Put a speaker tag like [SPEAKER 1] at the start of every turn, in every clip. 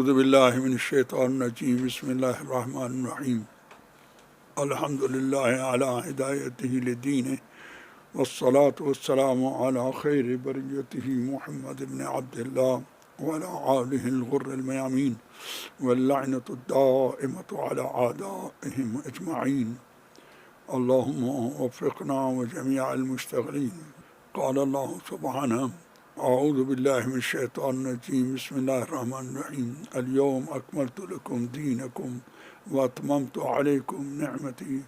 [SPEAKER 1] اعوذ باللہ من الشیطان الرجیم بسم اللہ الرحمن الرحیم الحمد للہ علی ہدایتہ لدینہ والصلاة والسلام علی خیر بریتہ محمد بن عبد اللہ وعلی آلہ الغر المیامین واللعنۃ الدائمۃ علی اعدائہم اجمعین اللہم وفقنا وجمیع المشتغلین قال اللہ سبحانہ اعوذ باللہ من الشیطان الرجیم بسم اللہ الرحمن الرحیم اليوم اکملت لکم دینکم واتممت علیکم نعمتی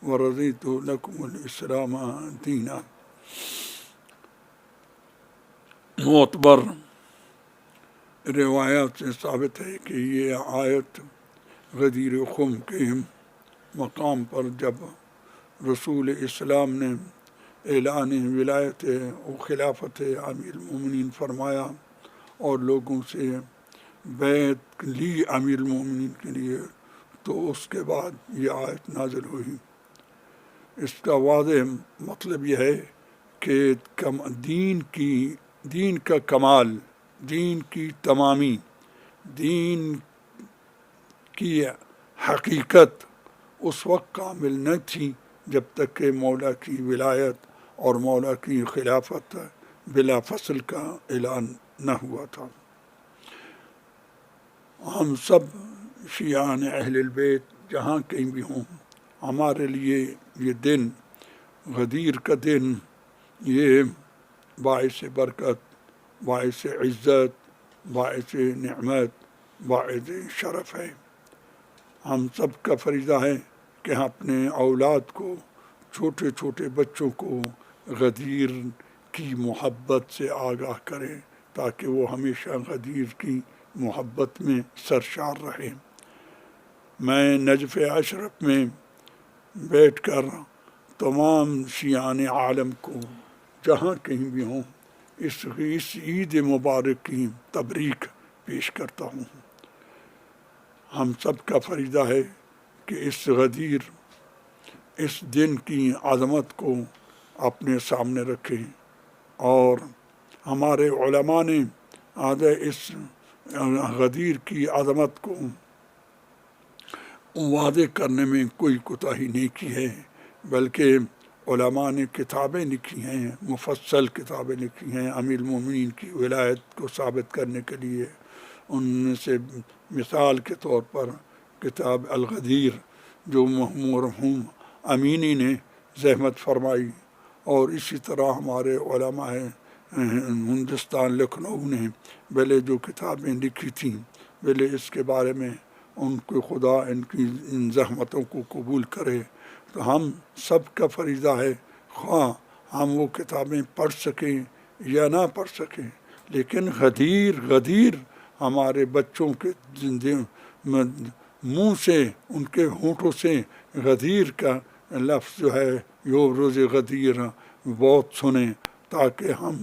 [SPEAKER 1] ورضیت لکم الاسلام دینا۔ معتبر روایات سے ثابت ہے کہ یہ آیت غدیر خم کے مقام پر جب رسول اسلام نے اعلان ولایت و خلافت امیر المومنین فرمایا اور لوگوں سے بیعت لی امیر المومنین کے لیے، تو اس کے بعد یہ آیت نازل ہوئی۔ اس کا واضح مطلب یہ ہے کہ دین کا کمال، دین کی تمامی، دین کی حقیقت اس وقت کامل نہ تھی جب تک کہ مولا کی ولایت اور مولا کی خلافت بلا فصل کا اعلان نہ ہوا تھا۔ ہم سب شیعان اہل البیت جہاں کہیں بھی ہوں، ہمارے لیے یہ دن، غدیر کا دن، یہ باعث برکت، باعث عزت، باعث نعمت، باعث شرف ہے۔ ہم سب کا فریضہ ہے کہ ہم اپنے اولاد کو، چھوٹے چھوٹے بچوں کو غدیر کی محبت سے آگاہ کریں تاکہ وہ ہمیشہ غدیر کی محبت میں سرشار رہے۔ میں نجف اشرف میں بیٹھ کر تمام شیعان عالم کو جہاں کہیں بھی ہوں اس عید مبارک کی تبریک پیش کرتا ہوں۔ ہم سب کا فریضہ ہے کہ اس غدیر، اس دن کی عظمت کو اپنے سامنے رکھیں، اور ہمارے علماء نے اس غدیر کی عظمت کو واضح کرنے میں کوئی کوتاہی نہیں کی ہے، بلکہ علماء نے کتابیں لکھی ہیں، مفصل کتابیں لکھی ہیں امیر المومنین کی ولایت کو ثابت کرنے کے لیے۔ ان میں سے مثال کے طور پر کتاب الغدیر جو مرحوم امینی نے زحمت فرمائی، اور اسی طرح ہمارے علماء ہندوستان لکھنؤ نے پہلے جو کتابیں لکھی تھیں، پہلے اس کے بارے میں ان کو خدا ان کی ان زحمتوں کو قبول کرے۔ تو ہم سب کا فریضہ ہے، خواہ ہم وہ کتابیں پڑھ سکیں یا نہ پڑھ سکیں، لیکن غدیر ہمارے بچوں کے منہ سے، ان کے ہونٹوں سے غدیر کا لفظ جو ہے یو روز غدیر بہت سنیں، تاکہ ہم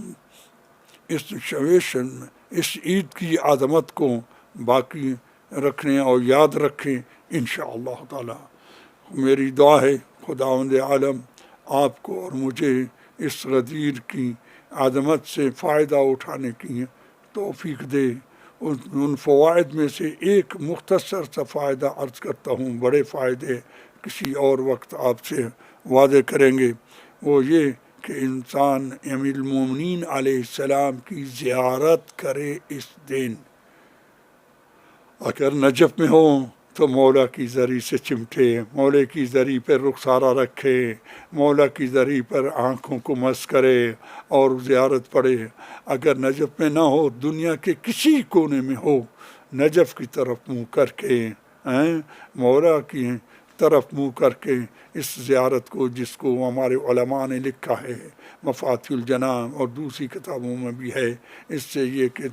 [SPEAKER 1] اس عید کی عظمت کو باقی رکھنے اور یاد رکھیں انشاءاللہ تعالی۔ میری دعا ہے خداوند عالم آپ کو اور مجھے اس غدیر کی عظمت سے فائدہ اٹھانے کی توفیق دے۔ ان فوائد میں سے ایک مختصر سا فائدہ عرض کرتا ہوں، بڑے فائدے کسی اور وقت آپ سے واضح کریں گے۔ وہ یہ کہ انسان امیر المومنین علیہ السلام کی زیارت کرے اس دن۔ اگر نجف میں ہو تو مولا کی زری سے چمٹے، مولا کی زری پر رخسارہ رکھے، مولا کی زری پر آنکھوں کو مس کرے اور زیارت پڑھے۔ اگر نجف میں نہ ہو، دنیا کے کسی کونے میں ہو، نجف کی طرف منہ کر کے، مولا کی طرف منہ کر کے اس زیارت کو، جس کو ہمارے علماء نے لکھا ہے مفاتیح الجنان اور دوسری کتابوں میں بھی ہے، اس سے یہ کہ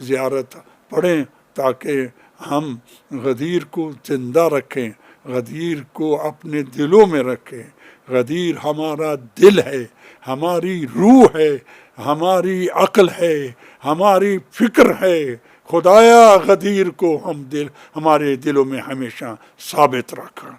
[SPEAKER 1] زیارت پڑھیں تاکہ ہم غدیر کو زندہ رکھیں، غدیر کو اپنے دلوں میں رکھیں۔ غدیر ہمارا دل ہے، ہماری روح ہے، ہماری عقل ہے، ہماری فکر ہے۔ خدایا غدیر کو ہمارے دلوں میں ہمیشہ ثابت رکھا۔